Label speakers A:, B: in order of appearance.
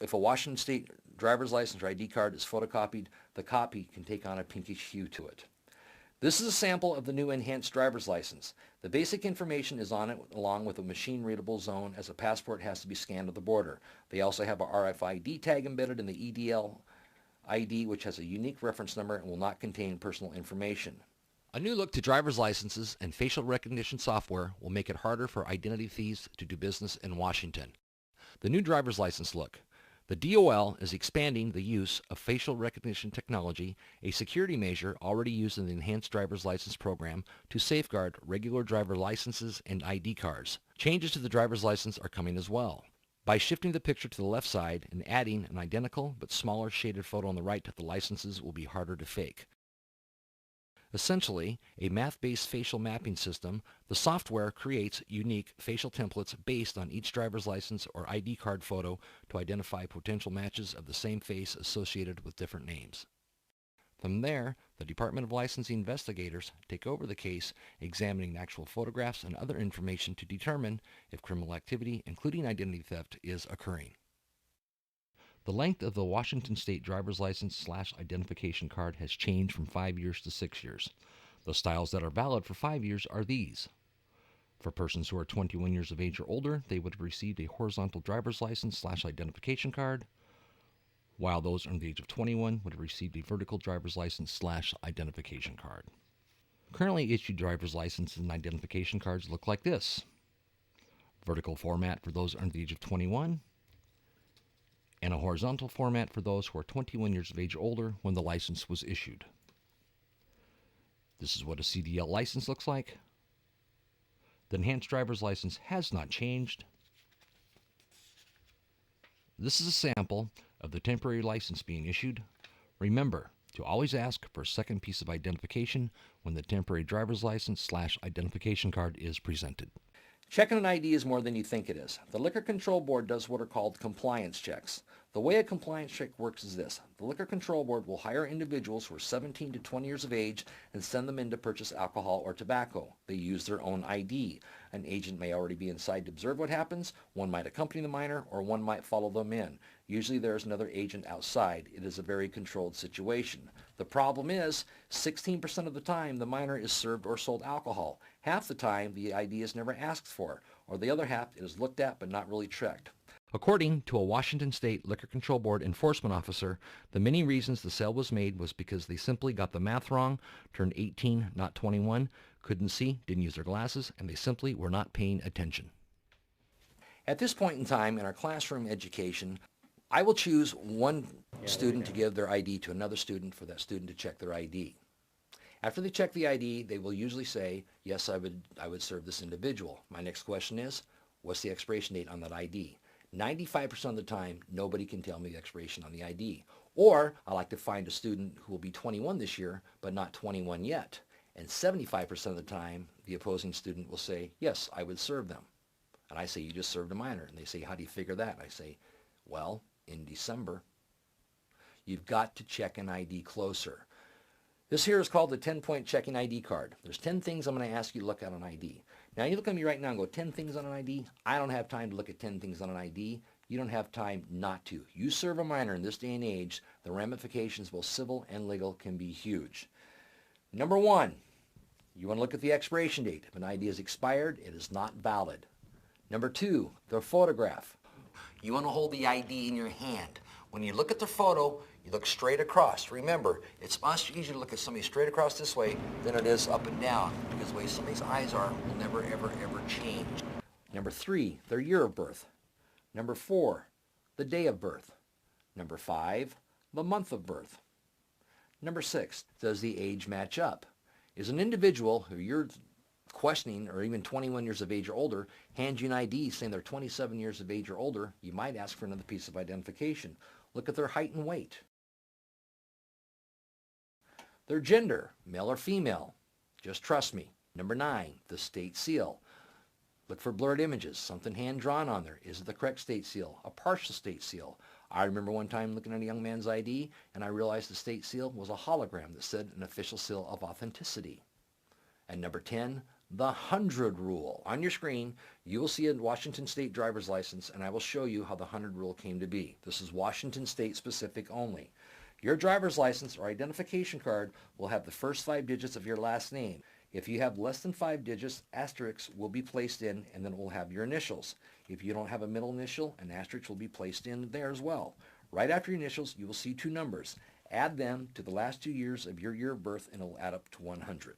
A: If a Washington State driver's license or ID card is photocopied, the copy can take on a pinkish hue to it. This is a sample of the new enhanced driver's license. The basic information is on it along with a machine-readable zone, as a passport has to be scanned at the border. They also have a RFID tag embedded in the EDL ID, which has a unique reference number and will not contain personal information. A new look to driver's licenses and facial recognition software will make it harder for identity thieves to do business in Washington. The new driver's license look. The DOL is expanding the use of facial recognition technology, a security measure already used in the Enhanced Driver's License Program, to safeguard regular driver licenses and ID cards. Changes to the driver's license are coming as well. By shifting the picture to the left side and adding an identical but smaller shaded photo on the right, the licenses will be harder to fake. Essentially, a math-based facial mapping system, the software creates unique facial templates based on each driver's license or ID card photo to identify potential matches of the same face associated with different names. From there, the Department of Licensing investigators take over the case, examining actual photographs and other information to determine if criminal activity, including identity theft, is occurring. The length of the Washington State driver's license / identification card has changed from 5 years to 6 years. The styles that are valid for 5 years are these. For persons who are 21 years of age or older, they would have received a horizontal driver's license / identification card, while those under the age of 21 would have received a vertical driver's license / identification card. Currently issued driver's licenses and identification cards look like this. Vertical format for those under the age of 21, and a horizontal format for those who are 21 years of age or older when the license was issued. This is what a CDL license looks like. The enhanced driver's license has not changed. This is a sample of the temporary license being issued. Remember to always ask for a second piece of identification when the temporary driver's license / identification card is presented. Checking an ID is more than you think it is. The Liquor Control Board does what are called compliance checks. The way a compliance check works is this. The Liquor Control Board will hire individuals who are 17 to 20 years of age and send them in to purchase alcohol or tobacco. They use their own ID. An agent may already be inside to observe what happens. One might accompany the minor, or one might follow them in. Usually there is another agent outside. It is a very controlled situation. The problem is 16% of the time the minor is served or sold alcohol. Half the time the ID is never asked for, or the other half it is looked at but not really checked. According to a Washington State Liquor Control Board enforcement officer, the many reasons the sale was made was because they simply got the math wrong, turned 18, not 21, couldn't see, didn't use their glasses, and they simply were not paying attention. At this point in time in our classroom education, I will choose one student to give their ID to another student for that student to check their ID. After they check the ID, they will usually say, yes, I would serve this individual. My next question is, what's the expiration date on that ID? 95% of the time, nobody can tell me the expiration on the ID. Or I like to find a student who will be 21 this year, but not 21 yet. And 75% of the time, the opposing student will say, yes, I would serve them. And I say, you just served a minor. And they say, how do you figure that? And I say, well, in December. You've got to check an ID closer. This here is called the 10-point checking ID card. There's 10 things I'm going to ask you to look at on ID. Now you look at me right now and go, 10 things on an ID? I don't have time to look at 10 things on an ID. You don't have time not to. You serve a minor in this day and age, the ramifications, both civil and legal, can be huge. Number one, you want to look at the expiration date. If an ID is expired, it is not valid. Number two, the photograph. You want to hold the ID in your hand. When you look at the photo, you look straight across. Remember, it's much easier to look at somebody straight across this way than it is up and down, because the way somebody's eyes are will never, ever, ever change. Number three, their year of birth. Number four, the day of birth. Number five, the month of birth. Number six, does the age match up? Is an individual who you're questioning, or even 21 years of age or older, hands you an ID saying they're 27 years of age or older, you might ask for another piece of identification. Look at their height and weight. Their gender, male or female. Just trust me. Number 9, the state seal. Look for blurred images, something hand-drawn on there. Is it the correct state seal? A partial state seal. I remember one time looking at a young man's ID, and I realized the state seal was a hologram that said an official seal of authenticity. And number 10, The 100 rule. On your screen, you will see a Washington State driver's license, and I will show you how the 100 rule came to be. This is Washington State specific only. Your driver's license or identification card will have the first 5 digits of your last name. If you have less than 5 digits, asterisks will be placed in, and then it will have your initials. If you don't have a middle initial, an asterisk will be placed in there as well. Right after your initials, you will see two numbers. Add them to the last 2 years of your year of birth, and it will add up to 100.